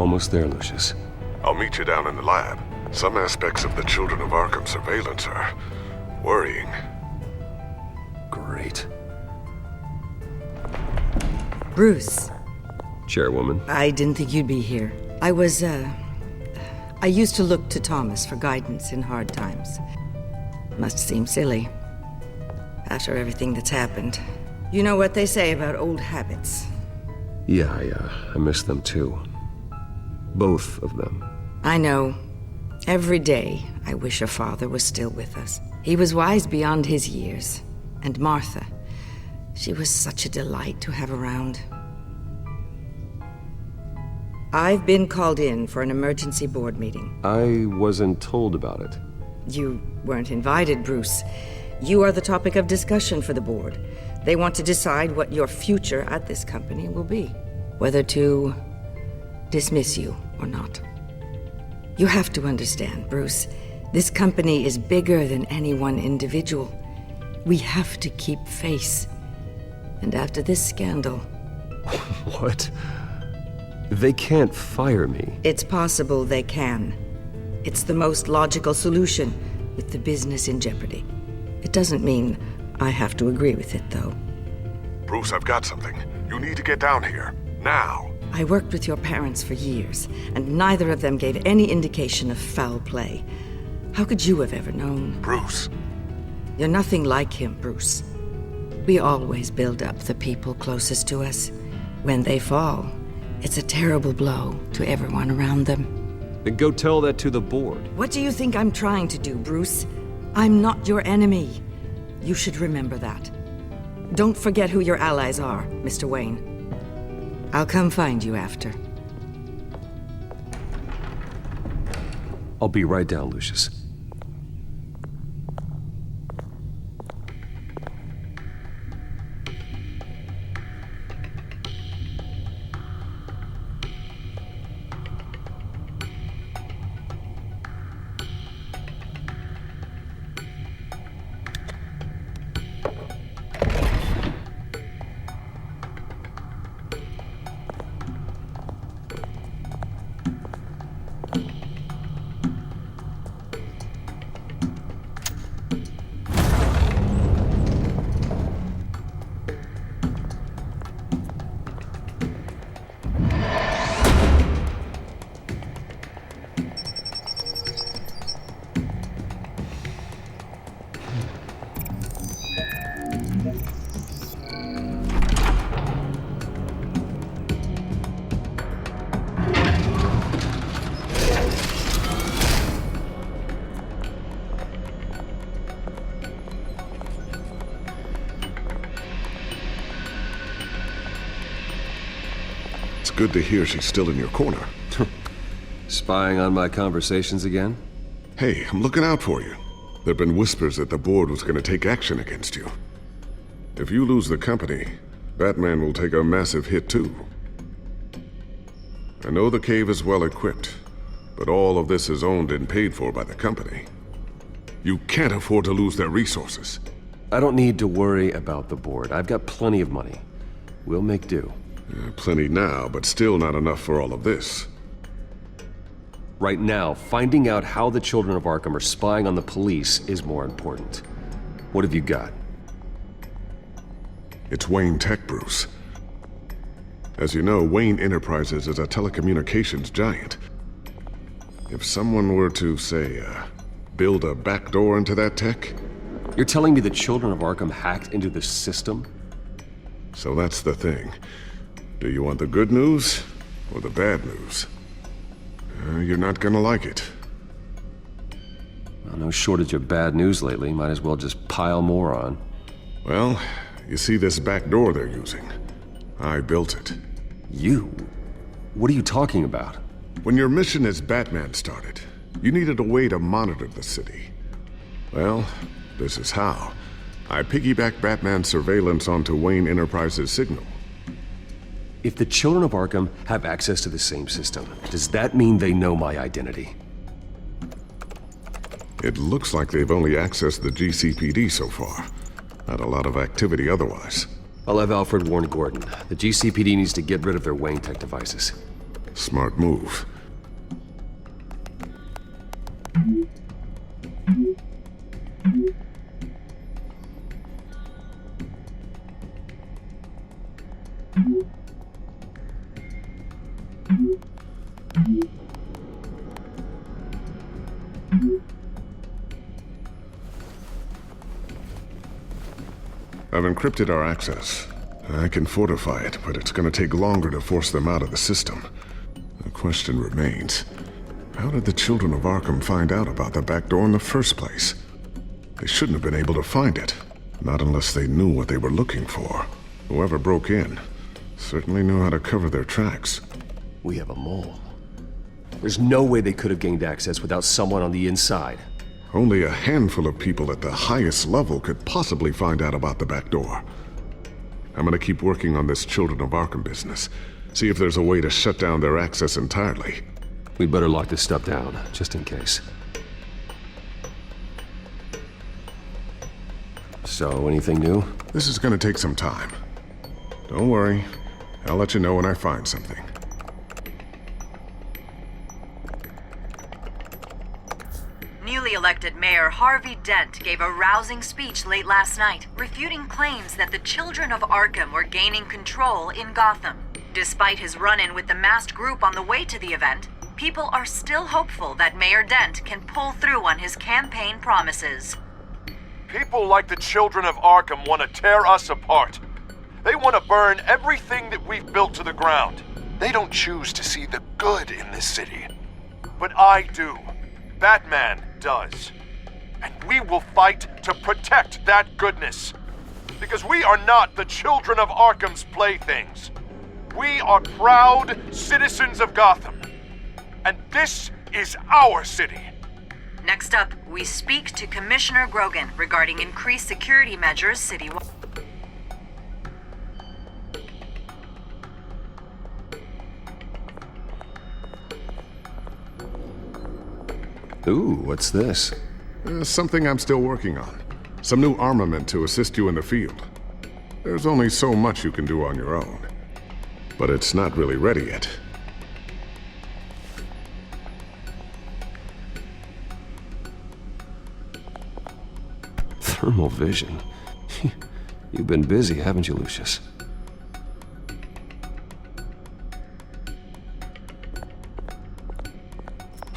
almost there, Lucius. I'll meet you down in the lab. Some aspects of the Children of Arkham surveillance are worrying. Great. Bruce. Chairwoman. I didn't think you'd be here. I used to look to Thomas for guidance in hard times. Must seem silly. After everything that's happened. You know what they say about old habits. Yeah, I miss them too. Both of them. I know. Every day, I wish your father was still with us. He was wise beyond his years. And Martha, she was such a delight to have around. I've been called in for an emergency board meeting. I wasn't told about it. You weren't invited, Bruce. You are the topic of discussion for the board. They want to decide what your future at this company will be. Whether to dismiss you or not. You have to understand, Bruce. This company is bigger than any one individual. We have to keep face. And after this scandal... What? They can't fire me. It's possible they can. It's the most logical solution, with the business in jeopardy. It doesn't mean I have to agree with it, though. Bruce, I've got something. You need to get down here. Now. I worked with your parents for years, and neither of them gave any indication of foul play. How could you have ever known? Bruce. You're nothing like him, Bruce. We always build up the people closest to us. When they fall, it's a terrible blow to everyone around them. Then go tell that to the board. What do you think I'm trying to do, Bruce? I'm not your enemy. You should remember that. Don't forget who your allies are, Mr. Wayne. I'll come find you after. I'll be right down, Lucius. It's good to hear she's still in your corner. Spying on my conversations again? Hey, I'm looking out for you. There've been whispers that the board was going to take action against you. If you lose the company, Batman will take a massive hit too. I know the cave is well equipped, but all of this is owned and paid for by the company. You can't afford to lose their resources. I don't need to worry about the board. I've got plenty of money. We'll make do. Plenty now, but still not enough for all of this. Right now, finding out how the Children of Arkham are spying on the police is more important. What have you got? It's Wayne Tech, Bruce. As you know, Wayne Enterprises is a telecommunications giant. If someone were to, say, build a backdoor into that tech... You're telling me the Children of Arkham hacked into the system? So that's the thing. Do you want the good news or the bad news? You're not gonna like it. Well, no shortage of bad news lately. Might as well just pile more on. Well, you see this back door they're using? I built it. You? What are you talking about? When your mission as Batman started, you needed a way to monitor the city. Well, this is how. I piggybacked Batman's surveillance onto Wayne Enterprises' signal. If the Children of Arkham have access to the same system, does that mean they know my identity? It looks like they've only accessed the GCPD so far. Not a lot of activity otherwise. I'll have Alfred warn Gordon. The GCPD needs to get rid of their Wayne Tech devices. Smart move. I've encrypted our access. I can fortify it, but it's gonna take longer to force them out of the system. The question remains, how did the children of Arkham find out about the back door in the first place? They shouldn't have been able to find it, not unless they knew what they were looking for. Whoever broke in certainly knew how to cover their tracks. We have a mole. There's no way they could have gained access without someone on the inside. Only a handful of people at the highest level could possibly find out about the back door. I'm gonna keep working on this Children of Arkham business. See if there's a way to shut down their access entirely. We'd better lock this stuff down, just in case. So, anything new? This is gonna take some time. Don't worry. I'll let you know when I find something. Newly elected Mayor Harvey Dent gave a rousing speech late last night, refuting claims that the Children of Arkham were gaining control in Gotham. Despite his run-in with the masked group on the way to the event, people are still hopeful that Mayor Dent can pull through on his campaign promises. People like the Children of Arkham want to tear us apart. They want to burn everything that we've built to the ground. They don't choose to see the good in this city. But I do. Batman does. And we will fight to protect that goodness. Because we are not the Children of Arkham's playthings. We are proud citizens of Gotham. And this is our city. Next up, we speak to Commissioner Grogan regarding increased security measures citywide. Ooh, what's this? Something I'm still working on. Some new armament to assist you in the field. There's only so much you can do on your own. But it's not really ready yet. Thermal vision. You've been busy, haven't you, Lucius?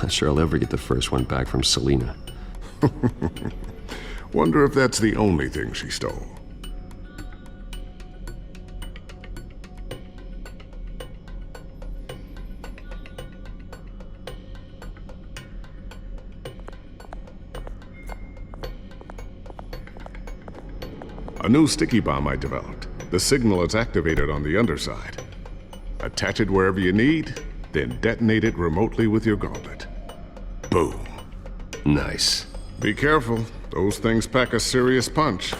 Not sure I'll ever get the first one back from Selina. Wonder if that's the only thing she stole. A new sticky bomb I developed. The signal is activated on the underside. Attach it wherever you need, then detonate it remotely with your gauntlet. Boom. Nice. Be careful. Those things pack a serious punch.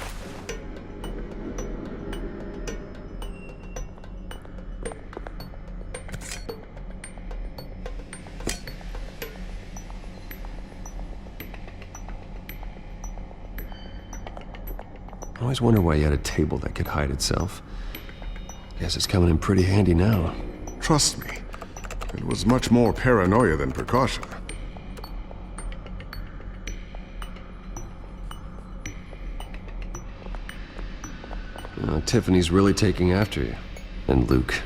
I always wonder why you had a table that could hide itself. Guess it's coming in pretty handy now. Trust me, it was much more paranoia than precaution. Tiffany's really taking after you. And Luke,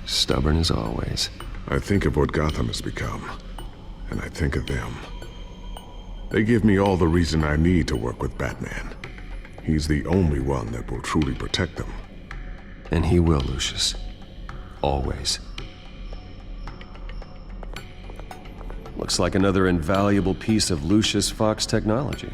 stubborn as always. I think of what Gotham has become, and I think of them. They give me all the reason I need to work with Batman. He's the only one that will truly protect them. And he will, Lucius. Always. Looks like another invaluable piece of Lucius Fox technology.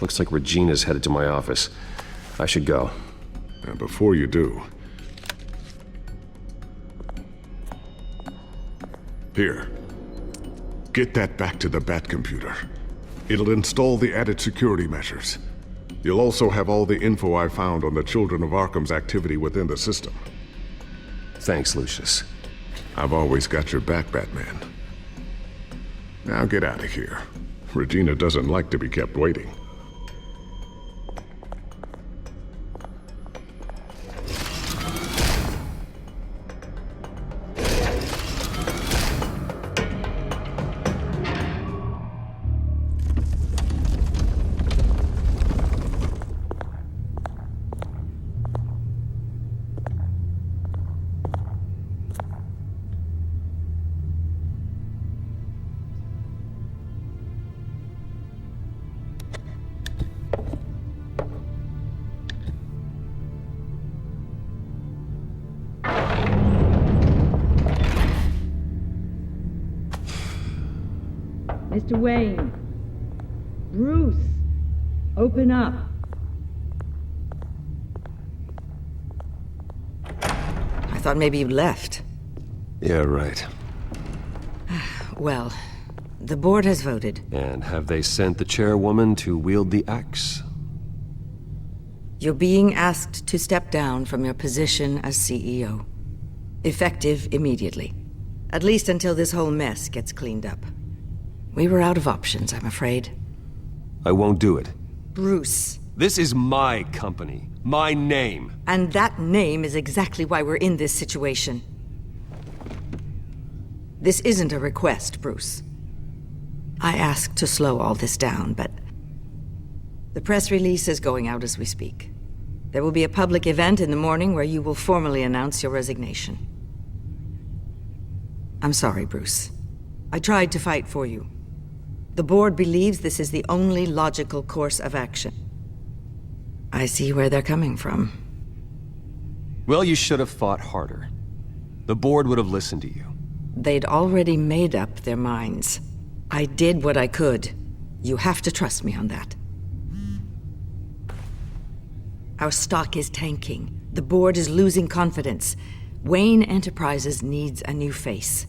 Looks like Regina's headed to my office. I should go. And before you do... Here. Get that back to the Bat computer. It'll install the added security measures. You'll also have all the info I found on the Children of Arkham's activity within the system. Thanks, Lucius. I've always got your back, Batman. Now get out of here. Regina doesn't like to be kept waiting. Mr. Wayne. Bruce. Open up. I thought maybe you left. Yeah, right. Well, the board has voted. And have they sent the chairwoman to wield the axe? You're being asked to step down from your position as CEO. Effective immediately. At least until this whole mess gets cleaned up. We were out of options, I'm afraid. I won't do it. Bruce. This is my company. My name. And that name is exactly why we're in this situation. This isn't a request, Bruce. I asked to slow all this down, but... the press release is going out as we speak. There will be a public event in the morning where you will formally announce your resignation. I'm sorry, Bruce. I tried to fight for you. The board believes this is the only logical course of action. I see where they're coming from. Well, you should have fought harder. The board would have listened to you. They'd already made up their minds. I did what I could. You have to trust me on that. Our stock is tanking. The board is losing confidence. Wayne Enterprises needs a new face.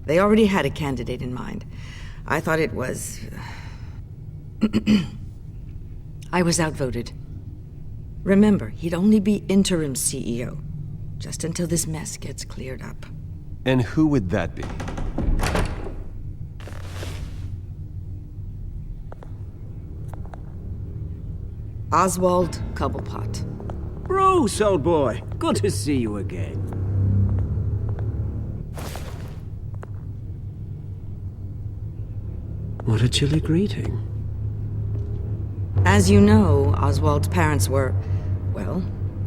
They already had a candidate in mind. I thought it was... I was outvoted. Remember, he'd only be interim CEO, just until this mess gets cleared up. And who would that be? Oswald Cobblepot. Bruce, old boy. Good to see you again. What a chilly greeting. As you know, Oswald's parents were, well,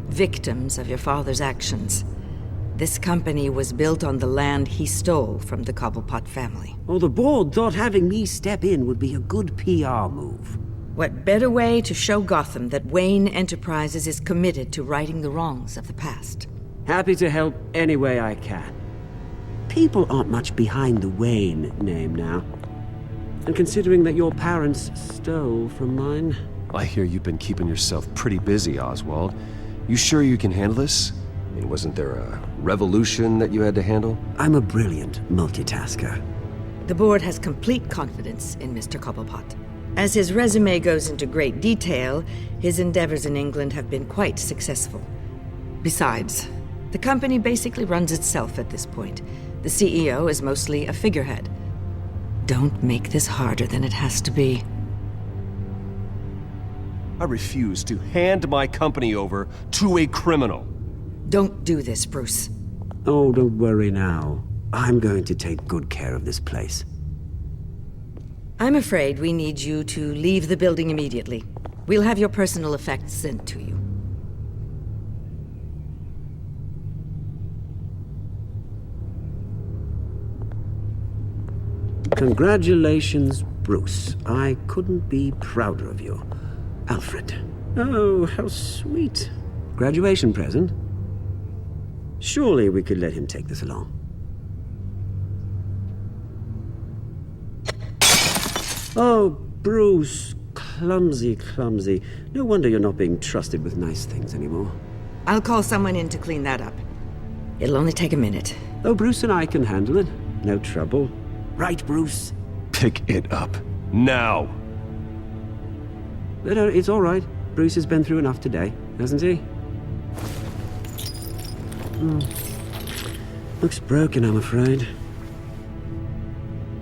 victims of your father's actions. This company was built on the land he stole from the Cobblepot family. Oh, the board thought having me step in would be a good PR move. What better way to show Gotham that Wayne Enterprises is committed to righting the wrongs of the past? Happy to help any way I can. People aren't much behind the Wayne name now. And considering that your parents stole from mine... I hear you've been keeping yourself pretty busy, Oswald. You sure you can handle this? I mean, wasn't there a revolution that you had to handle? I'm a brilliant multitasker. The board has complete confidence in Mr. Cobblepot. As his resume goes into great detail, his endeavors in England have been quite successful. Besides, the company basically runs itself at this point. The CEO is mostly a figurehead. Don't make this harder than it has to be. I refuse to hand my company over to a criminal. Don't do this, Bruce. Oh, don't worry now. I'm going to take good care of this place. I'm afraid we need you to leave the building immediately. We'll have your personal effects sent to you. Congratulations, Bruce. I couldn't be prouder of you. Alfred. Oh, how sweet. Graduation present? Surely we could let him take this along. Oh, Bruce, clumsy, clumsy. No wonder you're not being trusted with nice things anymore. I'll call someone in to clean that up. It'll only take a minute. Oh, Bruce and I can handle it. No trouble. Right, Bruce? Pick it up. Now! No, it's all right. Bruce has been through enough today, hasn't he? Looks broken, I'm afraid.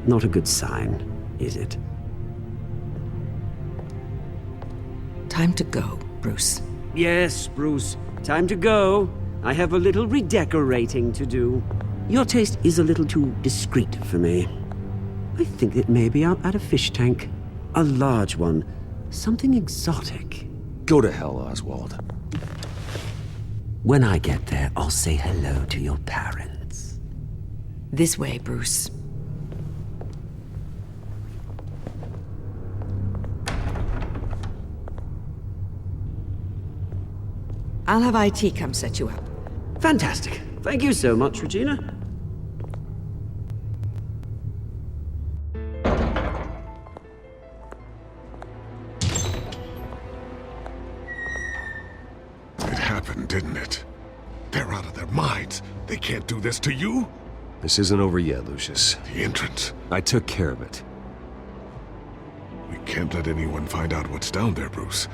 Not a good sign, is it? Time to go, Bruce. Yes, Bruce. Time to go. I have a little redecorating to do. Your taste is a little too discreet for me. I think that maybe I'll add a fish tank. A large one. Something exotic. Go to hell, Oswald. When I get there, I'll say hello to your parents. This way, Bruce. I'll have IT come set you up. Fantastic. Thank you so much, Regina. It happened, didn't it? They're out of their minds. They can't do this to you. This isn't over yet, Lucius. The entrance. I took care of it. We can't let anyone find out what's down there, Bruce.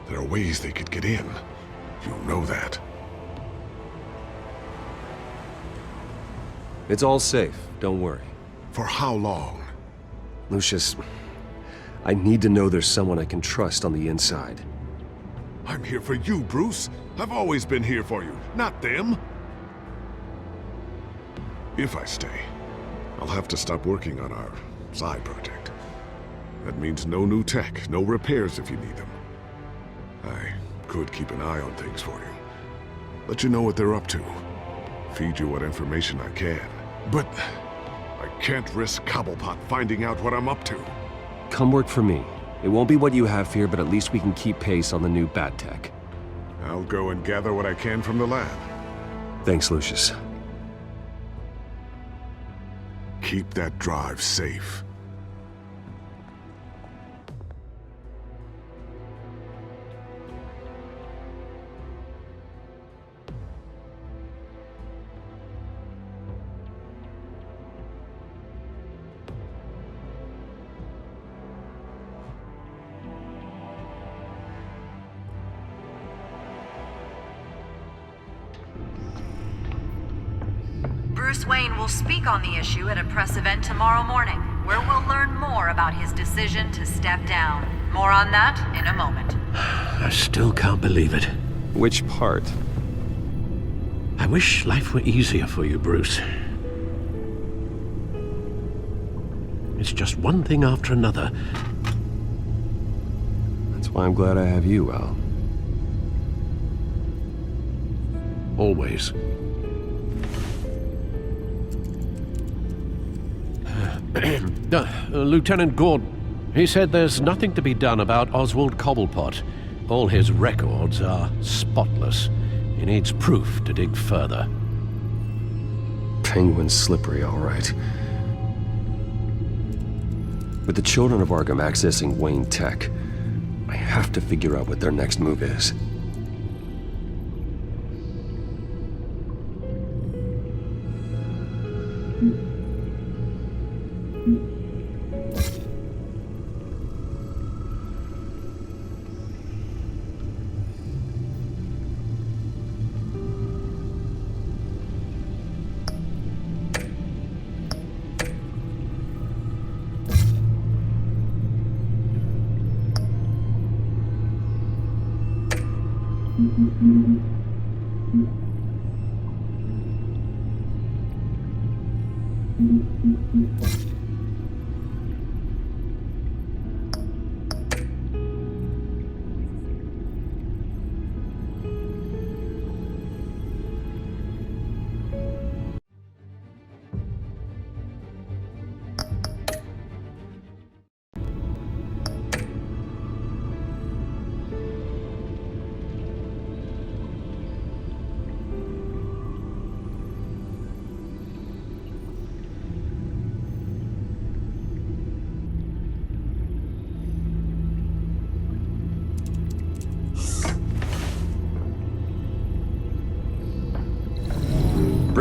There are ways they could get in. You know that. It's all safe, don't worry. For how long? Lucius, I need to know there's someone I can trust on the inside. I'm here for you, Bruce. I've always been here for you, not them. If I stay, I'll have to stop working on our side project. That means no new tech, no repairs if you need them. I could keep an eye on things for you. Let you know what they're up to. Feed you what information I can. But I can't risk Cobblepot finding out what I'm up to. Come work for me. It won't be what you have here, but at least we can keep pace on the new bat tech. I'll go and gather what I can from the lab. Thanks, Lucius. Keep that drive safe. Bruce Wayne will speak on the issue at a press event tomorrow morning, where we'll learn more about his decision to step down. More on that in a moment. I still can't believe it. Which part? I wish life were easier for you, Bruce. It's just one thing after another. That's why I'm glad I have you, Al. Always. Lieutenant Gordon, he said there's nothing to be done about Oswald Cobblepot. All his records are spotless. He needs proof to dig further. Penguin's slippery, all right. With the children of Arkham accessing Wayne Tech, I have to figure out what their next move is.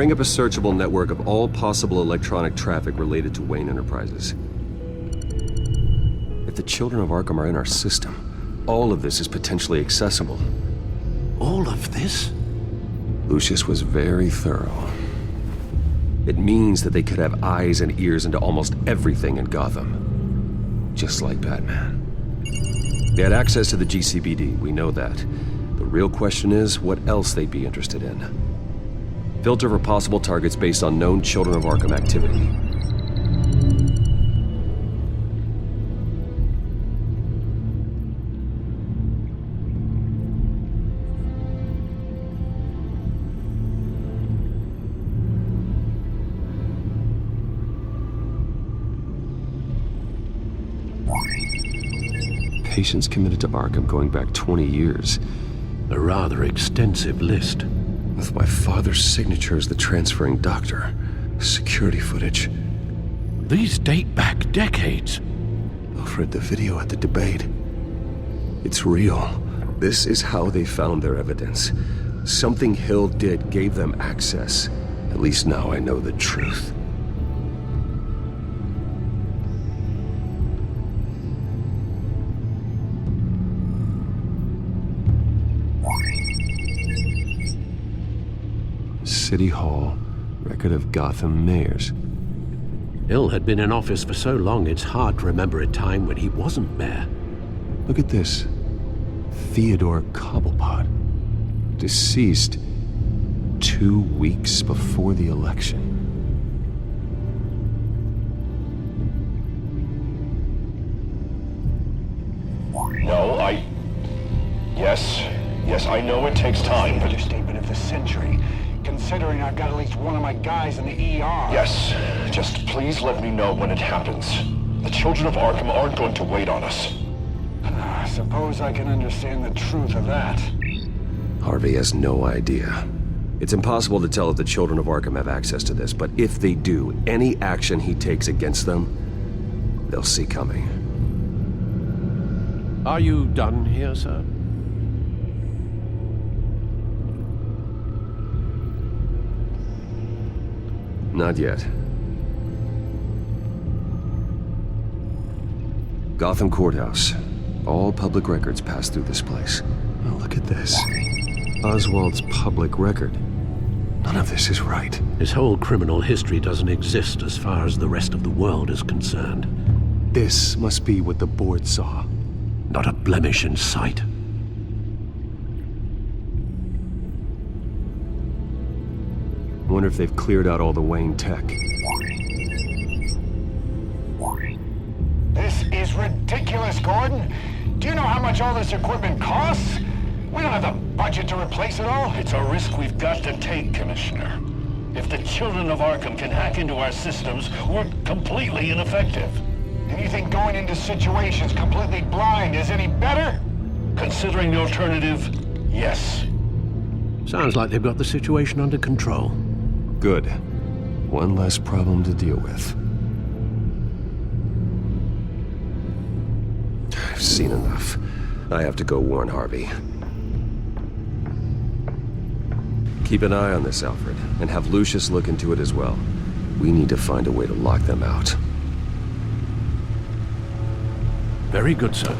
Bring up a searchable network of all possible electronic traffic related to Wayne Enterprises. If the children of Arkham are in our system, all of this is potentially accessible. All of this? Lucius was very thorough. It means that they could have eyes and ears into almost everything in Gotham. Just like Batman. They had access to the GCPD, we know that. The real question is what else they'd be interested in. Filter for possible targets based on known Children of Arkham activity. Patients committed to Arkham going back 20 years. A rather extensive list. With my father's signature as the transferring doctor. Security footage. These date back decades. Alfred, the video at the debate. It's real. This is how they found their evidence. Something Hill did gave them access. At least now I know the truth. City Hall, record of Gotham mayors. Hill had been in office for so long it's hard to remember a time when he wasn't mayor. Look at this. Theodore Cobblepot. Deceased 2 weeks before the election. No, Yes, I know it takes time, but... Understatement of the century, considering I've got at least one of my guys in the ER. Yes, just please let me know when it happens. The children of Arkham aren't going to wait on us. I suppose I can understand the truth of that. Harvey has no idea. It's impossible to tell if the children of Arkham have access to this, but if they do, any action he takes against them, they'll see coming. Are you done here, sir? Not yet. Gotham Courthouse. All public records pass through this place. Oh, look at this. Oswald's public record. None of this is right. His whole criminal history doesn't exist as far as the rest of the world is concerned. This must be what the board saw. Not a blemish in sight. I wonder if they've cleared out all the Wayne tech. This is ridiculous, Gordon. Do you know how much all this equipment costs? We don't have the budget to replace it all. It's a risk we've got to take, Commissioner. If the children of Arkham can hack into our systems, we're completely ineffective. And you think going into situations completely blind is any better? Considering the alternative, yes. Sounds like they've got the situation under control. Good. One less problem to deal with. I've seen enough. I have to go warn Harvey. Keep an eye on this, Alfred, and have Lucius look into it as well. We need to find a way to lock them out. Very good, sir.